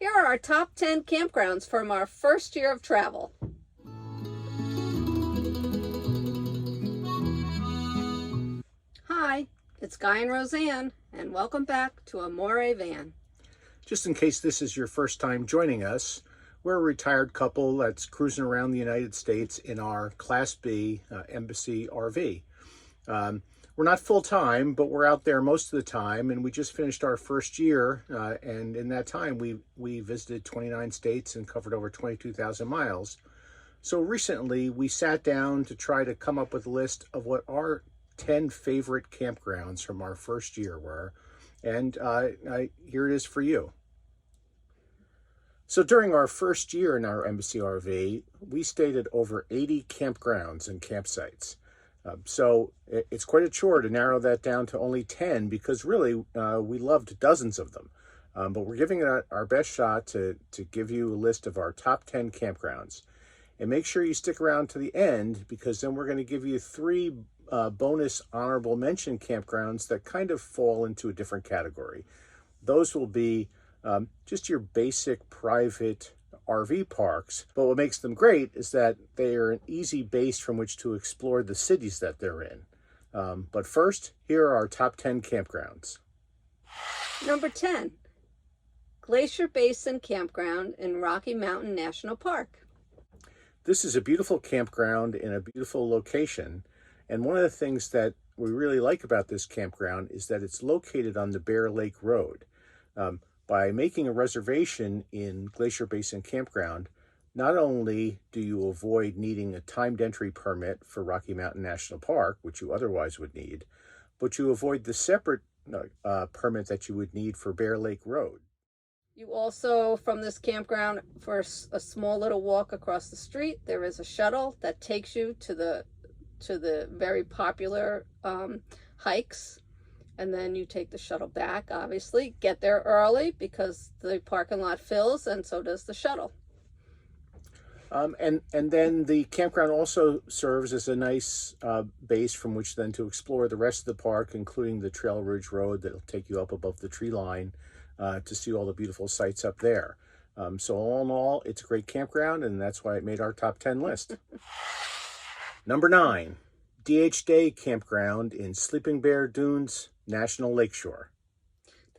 Here are our top 10 campgrounds from our first year of travel. Hi, it's Guy and Roseanne, and welcome back to Amore Van. Just in case this is your first time joining us, we're a retired couple that's cruising around the United States in our Class B Embassy RV. We're not full-time, but we're out there most of the time, and we just finished our first year, and in that time we visited 29 states and covered over 22,000 miles. So recently we sat down to try to come up with a list of what our 10 favorite campgrounds from our first year were, and here it is for you. So during our first year in our Embassy RV, we stayed at over 80 campgrounds and campsites. So it's quite a chore to narrow that down to only 10 because really we loved dozens of them. But we're giving it our best shot to give you a list of our top 10 campgrounds. And make sure you stick around to the end because then we're going to give you 3 bonus honorable mention campgrounds that kind of fall into a different category. Those will be just your basic private RV parks, but what makes them great is that they are an easy base from which to explore the cities that they're in. But first, here are our top 10 campgrounds. Number 10, Glacier Basin Campground in Rocky Mountain National Park. This is a beautiful campground in a beautiful location, and one of the things that we really like about this campground is that it's located on the Bear Lake Road. By making a reservation in Glacier Basin Campground, not only do you avoid needing a timed entry permit for Rocky Mountain National Park, which you otherwise would need, but you avoid the separate permit that you would need for Bear Lake Road. You also, from this campground, for a small little walk across the street, there is a shuttle that takes you to the very popular hikes. And then you take the shuttle back, obviously. Get there early because the parking lot fills and so does the shuttle. And then the campground also serves as a nice base from which then to explore the rest of the park, including the Trail Ridge Road that'll take you up above the tree line to see all the beautiful sights up there. So all in all, it's a great campground, and that's why it made our top 10 list. Number 9, DHD Campground in Sleeping Bear Dunes, National Lakeshore.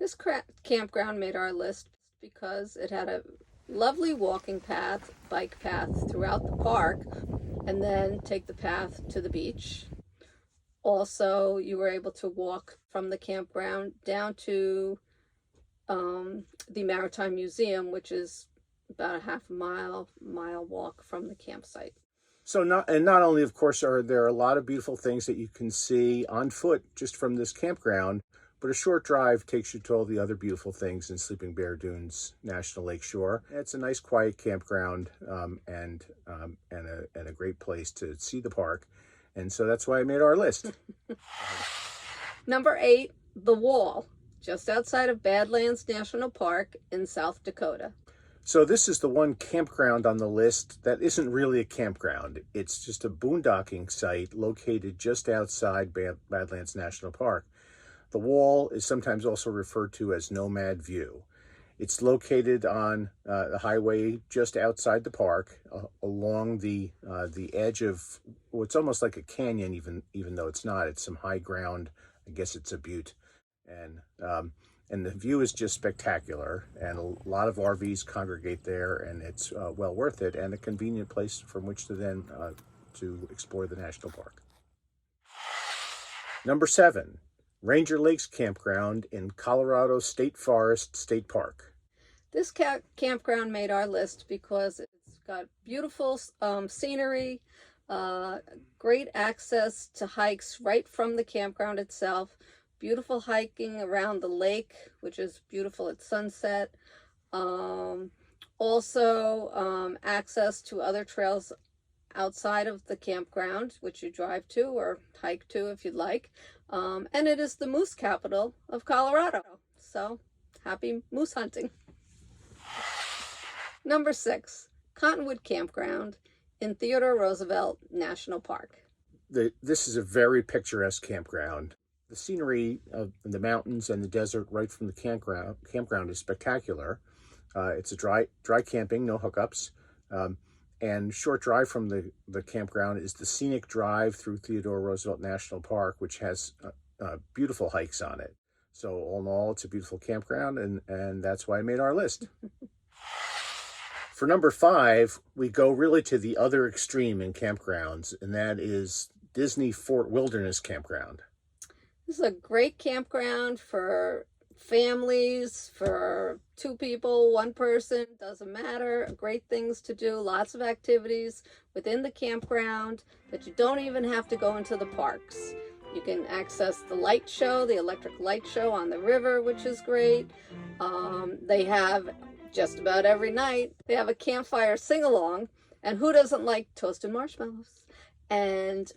This campground made our list because it had a lovely walking path, bike path throughout the park, and then take the path to the beach. Also, you were able to walk from the campground down to the Maritime Museum, which is about a half mile walk from the campsite. So not only, of course, are there a lot of beautiful things that you can see on foot just from this campground, but a short drive takes you to all the other beautiful things in Sleeping Bear Dunes National Lakeshore. It's a nice, quiet campground and a great place to see the park, and so that's why I made our list. Number 8, The Wall, just outside of Badlands National Park in South Dakota. So this is the one campground on the list that isn't really a campground. It's just a boondocking site located just outside Badlands National Park. The Wall is sometimes also referred to as Nomad View. It's located on the highway just outside the park, along the edge of what's almost like a canyon, even though it's not. It's some high ground. I guess it's a butte, and the view is just spectacular, and a lot of RVs congregate there, and it's well worth it, and a convenient place from which to then to explore the national park. Number 7, Ranger Lakes Campground in Colorado State Forest State Park. This campground made our list because it's got beautiful scenery, great access to hikes right from the campground itself, beautiful hiking around the lake, which is beautiful at sunset. Also, access to other trails outside of the campground, which you drive to or hike to if you'd like. And it is the moose capital of Colorado. So, happy moose hunting. Number 6, Cottonwood Campground in Theodore Roosevelt National Park. This is a very picturesque campground. The scenery of the mountains and the desert right from the campground is spectacular. It's a dry camping, no hookups. And short drive from the campground is the scenic drive through Theodore Roosevelt National Park, which has beautiful hikes on it. So all in all, it's a beautiful campground, and that's why I made our list. For number 5, we go really to the other extreme in campgrounds, and that is Disney Fort Wilderness Campground. This is a great campground for families, for 2 people, 1 person, doesn't matter. Great things to do, lots of activities within the campground that you don't even have to go into the parks. You can access the light show, the electric light show on the river, which is great. They have just about every night, they have a campfire sing-along, and who doesn't like toasted marshmallows? And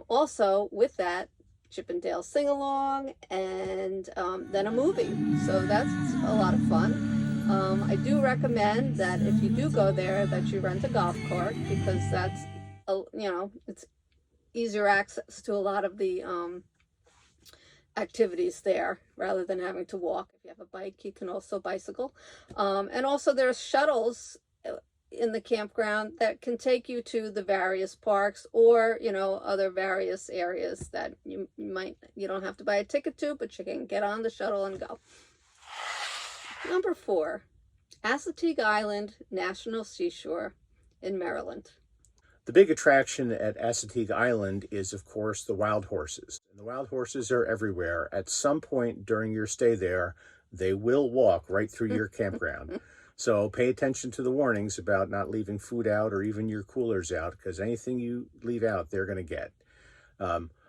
also with that, Chip and Dale sing-along, and then a movie. So that's a lot of fun. I do recommend that if you do go there, that you rent a golf cart, because that's, it's easier access to a lot of the activities there rather than having to walk. If you have a bike, you can also bicycle. And also there's shuttles in the campground that can take you to the various parks, or other various areas that you don't have to buy a ticket to, but you can get on the shuttle and go. Number 4, Atig Island National Seashore in Maryland. The big attraction at Atig Island is, of course, the wild horses. And the wild horses are everywhere. At some point during your stay there, they will walk right through your campground. So pay attention to the warnings about not leaving food out or even your coolers out, because anything you leave out, they're going to get.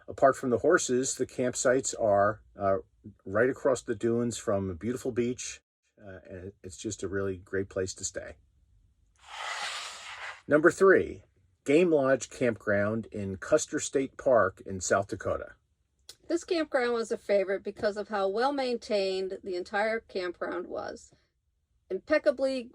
Apart from the horses, the campsites are right across the dunes from a beautiful beach. And it's just a really great place to stay. Number 3. Game Lodge Campground in Custer State Park in South Dakota. This campground was a favorite because of how well maintained the entire campground was. Impeccably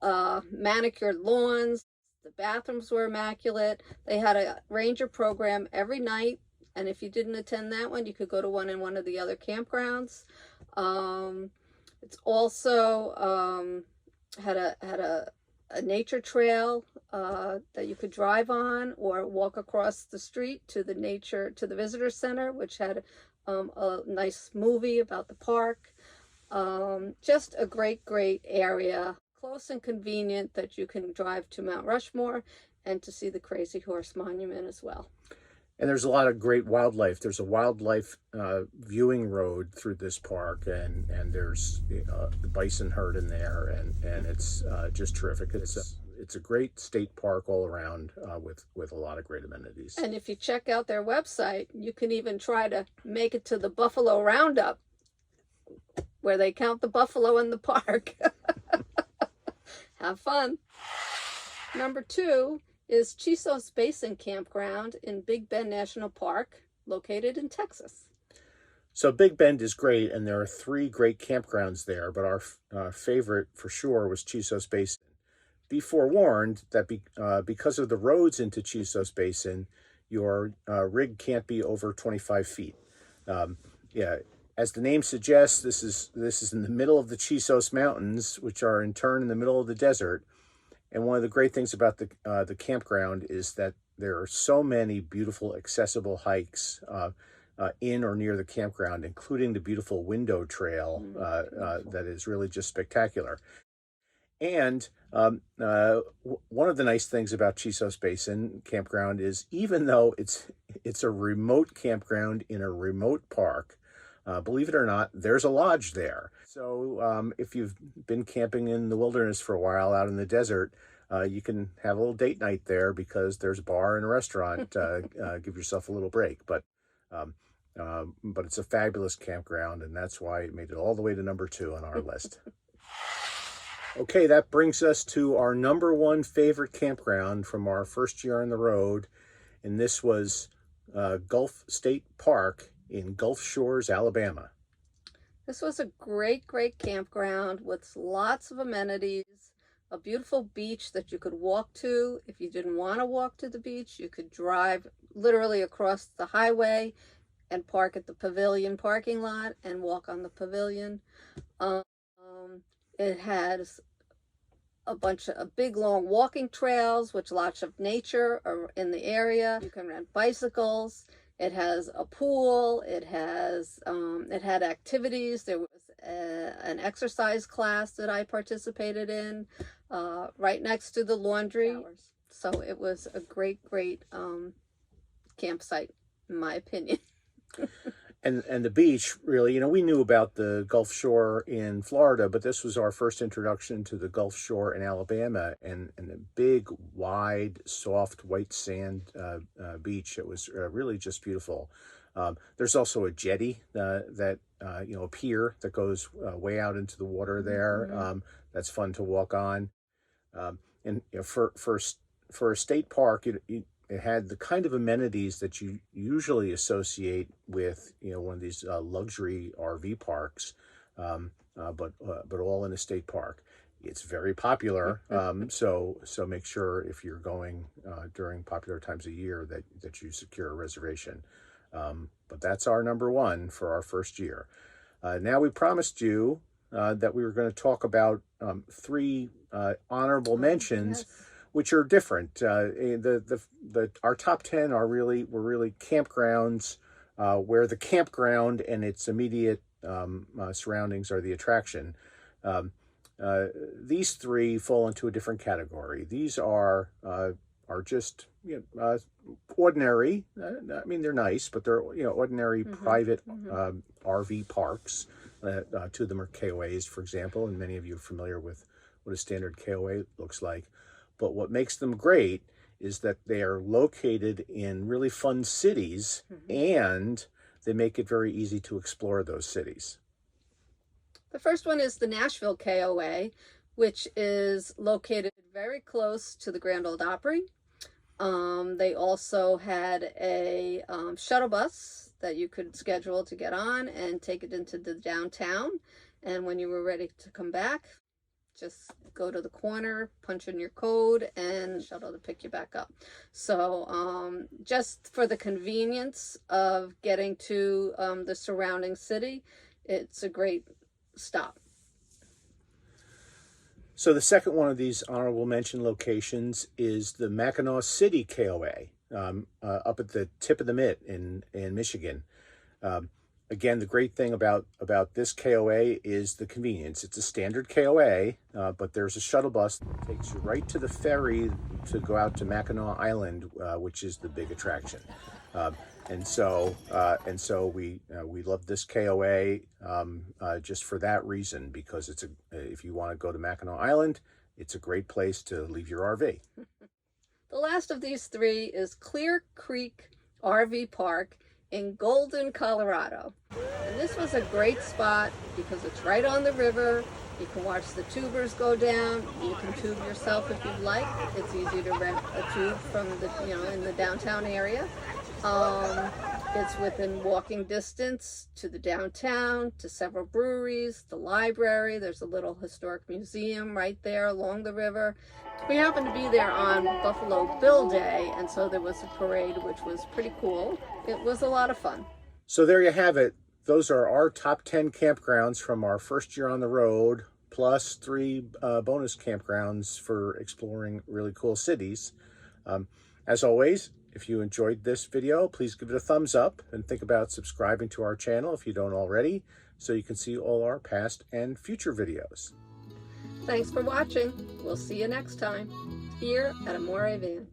manicured lawns. The bathrooms were immaculate. They had a ranger program every night, and if you didn't attend that one, you could go to one in one of the other campgrounds. It's also had a nature trail that you could drive on or walk across the street to the visitor center, which had a nice movie about the park. Just a great area, close and convenient, that you can drive to Mount Rushmore and to see the Crazy Horse Monument as well. And there's a lot of great wildlife. There's a wildlife viewing road through this park, and there's the bison herd in there, and it's just terrific. It's a great state park all around with a lot of great amenities. And if you check out their website, you can even try to make it to the Buffalo Roundup, where they count the buffalo in the park. Have fun. Number 2 is Chisos Basin Campground in Big Bend National Park, located in Texas. So Big Bend is great, and there are 3 great campgrounds there, but our favorite for sure was Chisos Basin. Be forewarned that because of the roads into Chisos Basin, your rig can't be over 25 feet. As the name suggests, this is in the middle of the Chisos Mountains, which are in turn in the middle of the desert. And one of the great things about the campground is that there are so many beautiful accessible hikes in or near the campground, including the beautiful window trail that is really just spectacular. And one of the nice things about Chisos Basin Campground is, even though it's a remote campground in a remote park, believe it or not, there's a lodge there. So if you've been camping in the wilderness for a while out in the desert, you can have a little date night there because there's a bar and a restaurant. Give yourself a little break. But it's a fabulous campground, and that's why it made it all the way to number 2 on our list. Okay, that brings us to our number 1 favorite campground from our first year on the road, and this was Gulf State Park in Gulf Shores, Alabama. This was a great campground with lots of amenities, a beautiful beach that you could walk to. If you didn't want to walk to the beach, you could drive literally across the highway and park at the pavilion parking lot and walk on the pavilion. It has big long walking trails, which lots of nature are in the area. You can rent bicycles. It has a pool. It had activities. There was an exercise class that I participated in right next to the laundry. So it was a great campsite, in my opinion. And the beach, really, we knew about the Gulf Shore in Florida, but this was our first introduction to the Gulf Shore in Alabama, and the big, wide, soft, white sand beach. It was really just beautiful. There's also a jetty that a pier that goes way out into the water there. That's fun to walk on. And for a state park, it had the kind of amenities that you usually associate with one of these luxury RV parks, but all in a state park. It's very popular, so make sure if you're going during popular times of year that you secure a reservation. But that's our number one for our first year. Now we promised you that we were going to talk about three honorable mentions. Yes. Which are different. Our top 10 were really campgrounds where the campground and its immediate surroundings are the attraction. These three fall into a different category. These are just ordinary. I mean, they're nice, but they're ordinary private RV parks. Two of them are KOAs, for example, and many of you are familiar with what a standard KOA looks like. But what makes them great is that they are located in really fun cities, and they make it very easy to explore those cities. The first one is the Nashville KOA, which is located very close to the Grand Ole Opry. They also had a shuttle bus that you could schedule to get on and take it into the downtown. And when you were ready to come back, just go to the corner, punch in your code, and shuttle to pick you back up. So just for the convenience of getting to the surrounding city, it's a great stop. So the second one of these honorable mention locations is the Mao City KOA, up at the tip of the Mitt in Michigan. Again, the great thing about this KOA is the convenience. It's a standard KOA, but there's a shuttle bus that takes you right to the ferry to go out to Mackinac Island, which is the big attraction. And so we love this KOA just for that reason, because if you want to go to Mackinac Island, it's a great place to leave your RV. The last of these three is Clear Creek RV Park in Golden, Colorado. And this was a great spot because it's right on the river. You can watch the tubers go down. You can tube yourself if you'd like. It's easy to rent a tube from in the downtown area. It's within walking distance to the downtown, to several breweries, the library. There's a little historic museum right there along the river. We happened to be there on Buffalo Bill Day, and so there was a parade, which was pretty cool. It was a lot of fun. So there you have it. Those are our top 10 campgrounds from our first year on the road, plus 3 bonus campgrounds for exploring really cool cities. As always, if you enjoyed this video, please give it a thumbs up and think about subscribing to our channel if you don't already, so you can see all our past and future videos. Thanks for watching. We'll see you next time here at Amore Van.